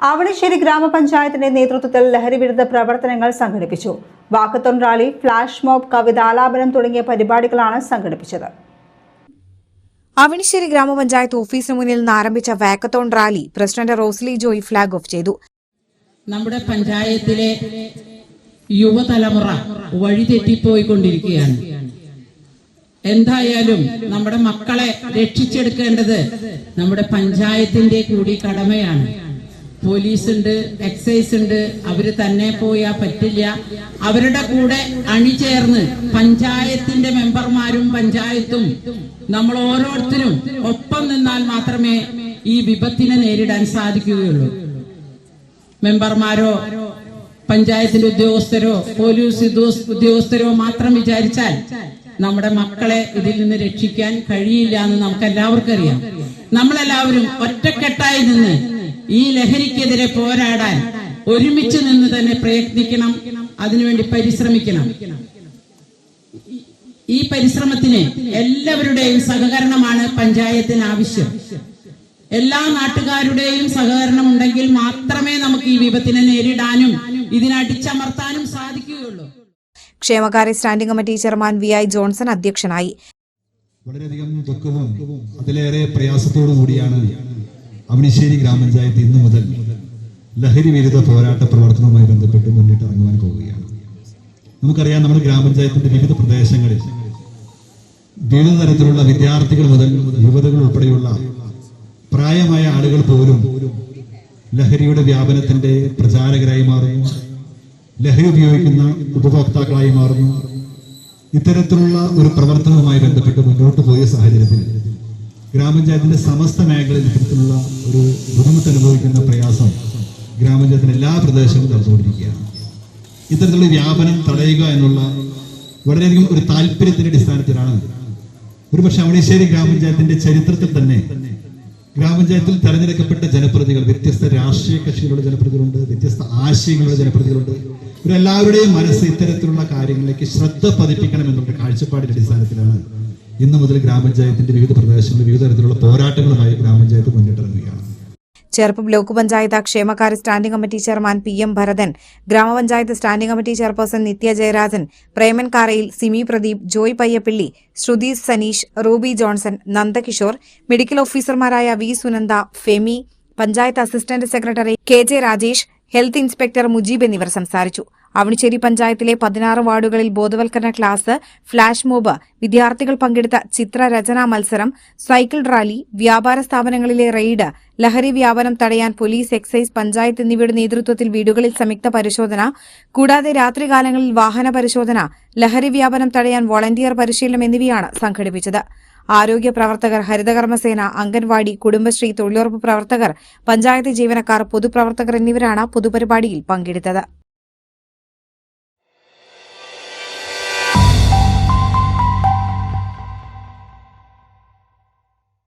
അവണിശ്ശേരി ഗ്രാമപഞ്ചായത്തിന്റെ നേതൃത്വത്തിൽ ലഹരിവിരുദ്ധ പ്രവർത്തനങ്ങൾ സംഘടിപ്പിച്ചു. വാക്കത്തോൺ റാലി, ഫ്ലാഷ് മോബ്, കവിതാലാപനം തുടങ്ങിയ പരിപാടികളാണ് സംഘടിപ്പിച്ചത്. അവണിശ്ശേരി ഗ്രാമപഞ്ചായത്ത് ഓഫീസിന് മുന്നിൽ നിന്ന് ആരംഭിച്ച walkathon rally president Rosily Joy flag off ചെയ്തു. നമ്മുടെ പഞ്ചായത്തിലെ യുവതലമുറ വഴിതെറ്റിപ്പോയിക്കൊണ്ടിരിക്കുകയാണ്. എന്തായാലും നമ്മുടെ മക്കളെ രക്ഷിച്ചെടുക്കേണ്ടത് നമ്മുടെ പഞ്ചായത്തിന്റെ കൂടി കടമയാണ്. പോലീസ് ഉണ്ട്, എക്സൈസ് ഉണ്ട്, അവര് തന്നെ പോയാൽ പറ്റില്ല. അവരുടെ കൂടെ അണിചേർന്ന് പഞ്ചായത്തിന്റെ മെമ്പർമാരും പഞ്ചായത്തും നമ്മൾ ഓരോരുത്തരും ഒപ്പം നിന്നാൽ മാത്രമേ ഈ വിപത്തിനെ നേരിടാൻ സാധിക്കുകയുള്ളൂ. മെമ്പർമാരോ പഞ്ചായത്തിന്റെ ഉദ്യോഗസ്ഥരോ പോലീസ് ഉദ്യോഗസ്ഥരോ മാത്രം വിചാരിച്ചാൽ നമ്മുടെ മക്കളെ ഇതിൽ നിന്ന് രക്ഷിക്കാൻ കഴിയില്ല എന്ന് നമുക്ക് എല്ലാവർക്കും അറിയാം. നമ്മളെല്ലാവരും ഒറ്റക്കെട്ടായി നിന്ന് ഈ ലഹരിക്കെതിരെ പോരാടാൻ ഒരുമിച്ച് നിന്ന് തന്നെ പ്രയത്നിക്കണം, അതിനുവേണ്ടി പരിശ്രമിക്കണം. ഈ പരിശ്രമത്തിന് എല്ലാവരുടെയും സഹകരണമാണ് പഞ്ചായത്തിന് ആവശ്യം. എല്ലാ നാട്ടുകാരുടെയും സഹകരണം ഉണ്ടെങ്കിൽ മാത്രമേ നമുക്ക് ഈ വിപത്തിനെ നേരിടാനും ഇതിനടിച്ചമർത്താനും സാധിക്കുകയുള്ളൂ. ക്ഷേമകാര്യ standing committee chairman VI Johnson അധ്യക്ഷനായി. വളരെയധികം ദുഃഖവും അതിലേറെ പ്രയാസത്തോടു കൂടിയാണ് അവണിശ്ശേരി ഗ്രാമപഞ്ചായത്ത് ഇന്നു മുതൽ ലഹരി വിരുദ്ധ പോരാട്ട പ്രവർത്തനവുമായി ബന്ധപ്പെട്ട് മുന്നിട്ട് ഇറങ്ങുവാൻ പോവുകയാണ്. നമുക്കറിയാം, നമ്മുടെ ഗ്രാമപഞ്ചായത്തിന്റെ വിവിധ പ്രദേശങ്ങളിൽ വിവിധ തരത്തിലുള്ള വിദ്യാർത്ഥികൾ മുതൽ യുവതകൾ ഉൾപ്പെടെയുള്ള പ്രായമായ ആളുകൾ പോലും ലഹരിയുടെ വ്യാപനത്തിന്റെ പ്രചാരകരായി മാറുന്നു, ലഹരി ഉപയോഗിക്കുന്ന ഉപഭോക്താക്കളായി മാറുന്നു. ഇത്തരത്തിലുള്ള ഒരു പ്രവർത്തനവുമായി ബന്ധപ്പെട്ട് മുന്നോട്ട് പോയ സാഹചര്യത്തിൽ ഗ്രാമപഞ്ചായത്തിന്റെ സമസ്ത മേഖലയിൽ ഇത്തരത്തിലുള്ള ഒരു ബുദ്ധിമുട്ട് അനുഭവിക്കുന്ന പ്രയാസം ഗ്രാമപഞ്ചായത്തിന്റെ എല്ലാ പ്രദേശങ്ങളും നടന്നുകൊണ്ടിരിക്കുകയാണ്. ഇത്തരത്തിലുള്ള വ്യാപനം തടയുക എന്നുള്ള വളരെയധികം ഒരു താല്പര്യത്തിന്റെ അടിസ്ഥാനത്തിലാണ് ഒരുപക്ഷെ അവണിശ്ശേരി ഗ്രാമപഞ്ചായത്തിന്റെ ചരിത്രത്തിൽ തന്നെ ഗ്രാമപഞ്ചായത്തിൽ തെരഞ്ഞെടുക്കപ്പെട്ട ജനപ്രതിനിധികൾ, വ്യത്യസ്ത രാഷ്ട്രീയ കക്ഷികളുടെ ജനപ്രതിനിധികളുണ്ട്, വ്യത്യസ്ത ആശയങ്ങളുടെ ജനപ്രതിനിധികളുണ്ട്. ഇവരെല്ലാവരുടെയും മനസ്സ് ഇത്തരത്തിലുള്ള കാര്യങ്ങളിലേക്ക് ശ്രദ്ധ പതിപ്പിക്കണം എന്നുള്ള കാഴ്ചപ്പാടിന്റെ അടിസ്ഥാനത്തിലാണ് ഇന്നു മുതൽ ഗ്രാമപഞ്ചായത്തിന്റെ വിവിധ പ്രദേശങ്ങളിൽ വിവിധ തരത്തിലുള്ള പോരാട്ടങ്ങളുമായി ഗ്രാമപഞ്ചായത്ത് മുന്നിട്ടിറങ്ങുകയാണ്. ചെറുപ്പ് ബ്ലോക്ക് പഞ്ചായത്ത് ക്ഷേമകാര്യ standing committee chairman PM Bharathan, ഗ്രാമപഞ്ചായത്ത് standing committee chairperson Nithya Jayarajan, Preman Karayil, Simi Pradeep, Joy Payyappilly, Shruthi Saneesh, Ruby Johnson, Nandakishore, medical ഓഫീസർമാരായ V Sunanda, Femi, panchayat assistant secretary KJ Rajesh, health inspector Mujeeb എന്നിവർ സംസാരിച്ചു. അവണിശ്ശേരി പഞ്ചായത്തിലെ 16 വാർഡുകളിൽ ബോധവൽക്കരണ ക്ലാസ്, ഫ്ലാഷ് മോബ്, വിദ്യാർത്ഥികൾ പങ്കെടുത്ത ചിത്രരചനാ മത്സരം, സൈക്കിൾ റാലി, വ്യാപാര സ്ഥാപനങ്ങളിലെ റെയ്ഡ്, ലഹരി വ്യാപനം തടയാൻ പോലീസ്, എക്സൈസ്, പഞ്ചായത്ത് എന്നിവയുടെ നേതൃത്വത്തിൽ വീടുകളിൽ സംയുക്ത പരിശോധന, കൂടാതെ രാത്രികാലങ്ങളിൽ വാഹന പരിശോധന, ലഹരി വ്യാപനം തടയാൻ വോളണ്ടിയർ പരിശീലനം എന്നിവയാണ് സംഘടിപ്പിച്ചത്. ആരോഗ്യ പ്രവർത്തകർ, ഹരിതകർമ്മസേന, അംഗൻവാടി, കുടുംബശ്രീ, തൊഴിലുറപ്പ് പ്രവർത്തകർ, പഞ്ചായത്ത് ജീവനക്കാർ, പൊതുപ്രവർത്തകർ എന്നിവരാണ് പൊതുപരിപാടിയിൽ പങ്കെടുത്തത്.